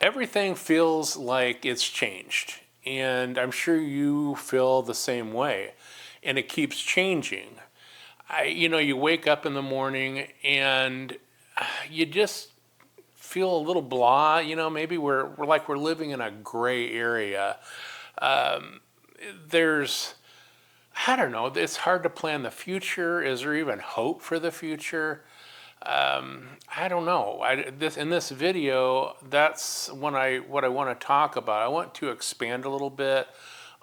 Everything feels like it's changed, and I'm sure you feel the same way. And it keeps changing. You wake up in the morning and you just feel a little blah. Maybe we're living in a gray area. There's I don't know. It's hard to plan the future. Is there even hope for the future? I don't know. In this video, that's what I want to talk about. I want to expand a little bit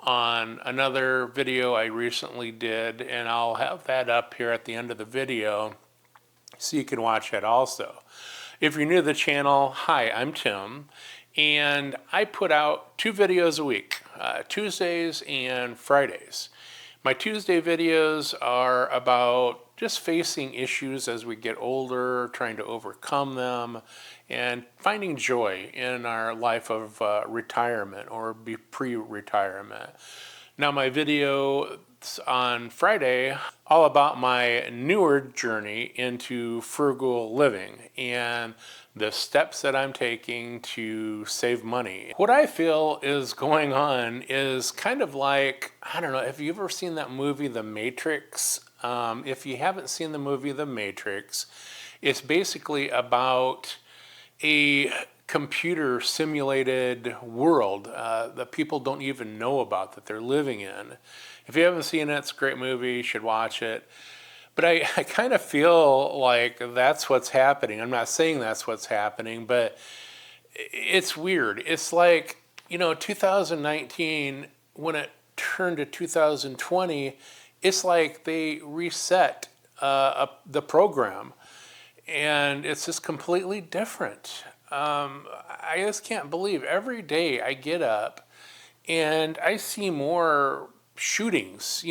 on another video I recently did, and I'll have that up here at the end of the video so you can watch that also. If you're new to the channel, hi, I'm Tim, and I put out 2 videos a week, Tuesdays and Fridays. My Tuesday videos are about just facing issues as we get older, trying to overcome them, and finding joy in our life of retirement or pre-retirement. Now my video on Friday, all about my newer journey into frugal living and the steps that I'm taking to save money. What I feel is going on is kind of like, I don't know, have you ever seen that movie, The Matrix? If you haven't seen the movie, The Matrix, it's basically about a computer simulated world that people don't even know about that they're living in. If you haven't seen it, it's a great movie, you should watch it. But I kind of feel like that's what's happening. I'm not saying that's what's happening, but it's weird. It's like, 2019, when it turned to 2020, it's like they reset the program, and it's just completely different. I just can't believe every day I get up and I see more shootings.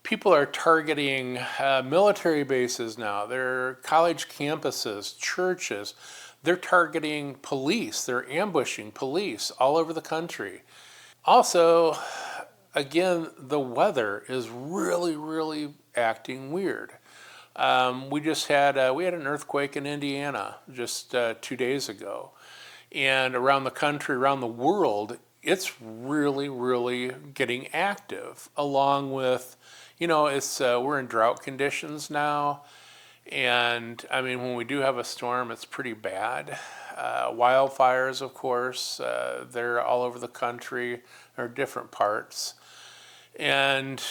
People are targeting military bases now. They're college campuses, churches. They're targeting police. They're ambushing police all over the country. Also, again, the weather is really, really acting weird. We had an earthquake in Indiana just 2 days ago, and around the country, around the world, it's really, really getting active. Along with, it's we're in drought conditions now, and I mean, when we do have a storm, it's pretty bad. Wildfires, of course, they're all over the country or different parts, and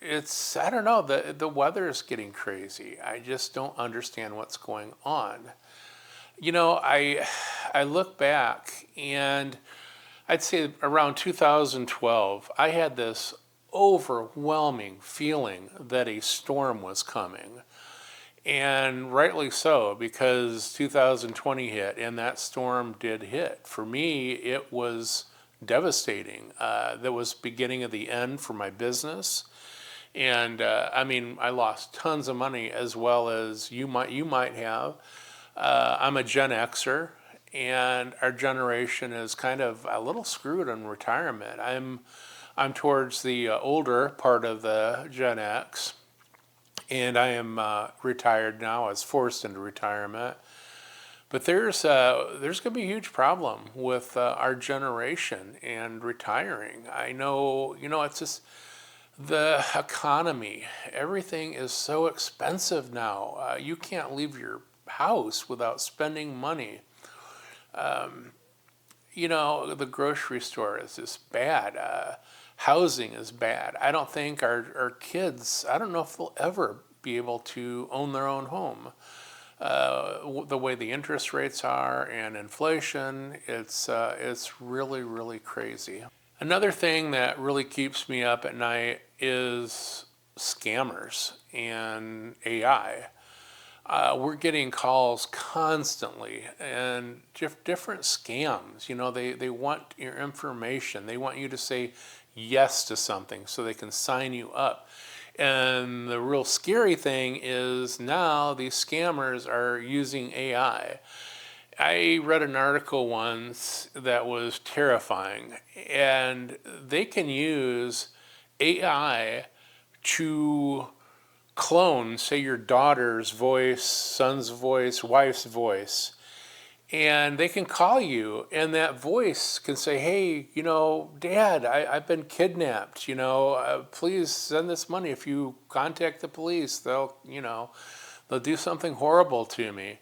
I don't know, the weather is getting crazy. I just don't understand what's going on. I look back, and I'd say around 2012, I had this overwhelming feeling that a storm was coming. And rightly so, because 2020 hit, and that storm did hit. For me, it was devastating. That was beginning of the end for my business. And I mean, I lost tons of money, as well as you might have. I'm a Gen Xer, and our generation is kind of a little screwed in retirement. I'm towards the older part of the Gen X, and I am retired now. I was forced into retirement. But there's going to be a huge problem with our generation and retiring. I know, it's just the economy. Everything is so expensive now. You can't leave your house without spending money. The grocery store is just bad. Housing is bad. I don't think our kids, I don't know if they'll ever be able to own their own home. The way the interest rates are and inflation, it's really, really crazy. Another thing that really keeps me up at night is scammers and AI. We're getting calls constantly, and different scams. They want your information. They want you to say yes to something so they can sign you up. And the real scary thing is now these scammers are using AI. I read an article once that was terrifying, and they can use AI to clone, say, your daughter's voice, son's voice, wife's voice, And they can call you, and that voice can say, hey, Dad, I've been kidnapped, please send this money. If you contact the police, they'll do something horrible to me.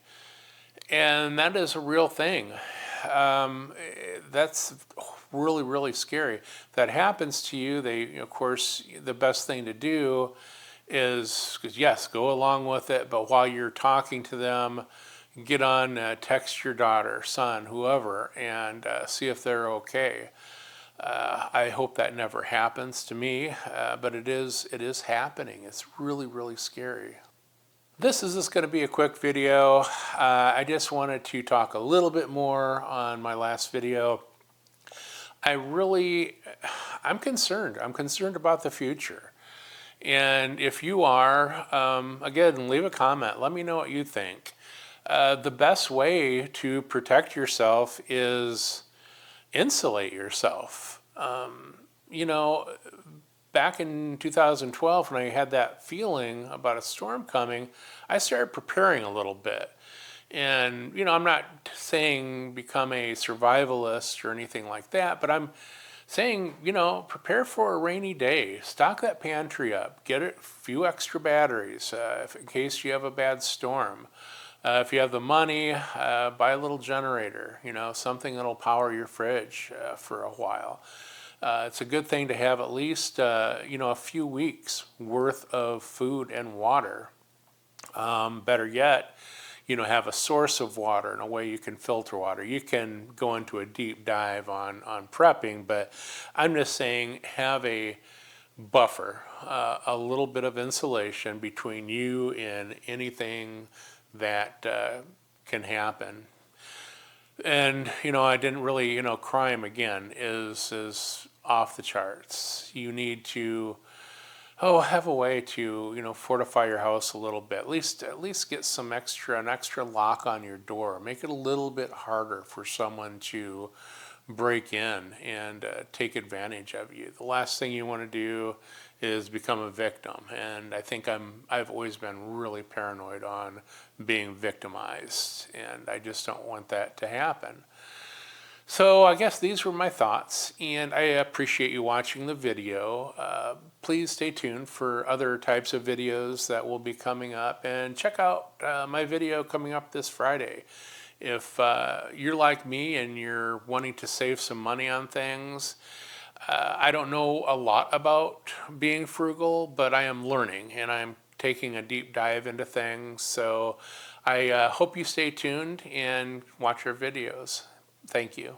And that is a real thing. That's really, really scary. If that happens to you, of course, the best thing to do is, yes, go along with it, but while you're talking to them, get on, text your daughter, son, whoever, and see if they're okay. I hope that never happens to me, but it is happening. It's really, really scary. This is just going to be a quick video. I just wanted to talk a little bit more on my last video. I'm concerned. I'm concerned about the future. And if you are, again, leave a comment. Let me know what you think. The best way to protect yourself is insulate yourself. Back in 2012, when I had that feeling about a storm coming, I started preparing a little bit. And, I'm not saying become a survivalist or anything like that, but I'm saying, prepare for a rainy day. Stock that pantry up. Get a few extra batteries in case you have a bad storm. If you have the money, buy a little generator, something that'll power your fridge for a while. It's a good thing to have at least, a few weeks worth of food and water. Better yet, have a source of water and a way you can filter water. You can go into a deep dive on prepping, but I'm just saying have a buffer, a little bit of insulation between you and anything that can happen. And I didn't really, crime again is off the charts. You need to have a way to fortify your house a little bit. At least get an extra lock on your door. Make it a little bit harder for someone to break in and take advantage of you. The last thing you want to do is become a victim. And I think I've always been really paranoid on being victimized, and I just don't want that to happen. So I guess these were my thoughts, and I appreciate you watching the video. Please stay tuned for other types of videos that will be coming up, and check out my video coming up this Friday. If you're like me and you're wanting to save some money on things, I don't know a lot about being frugal, but I am learning, and I'm taking a deep dive into things. So I hope you stay tuned and watch our videos. Thank you.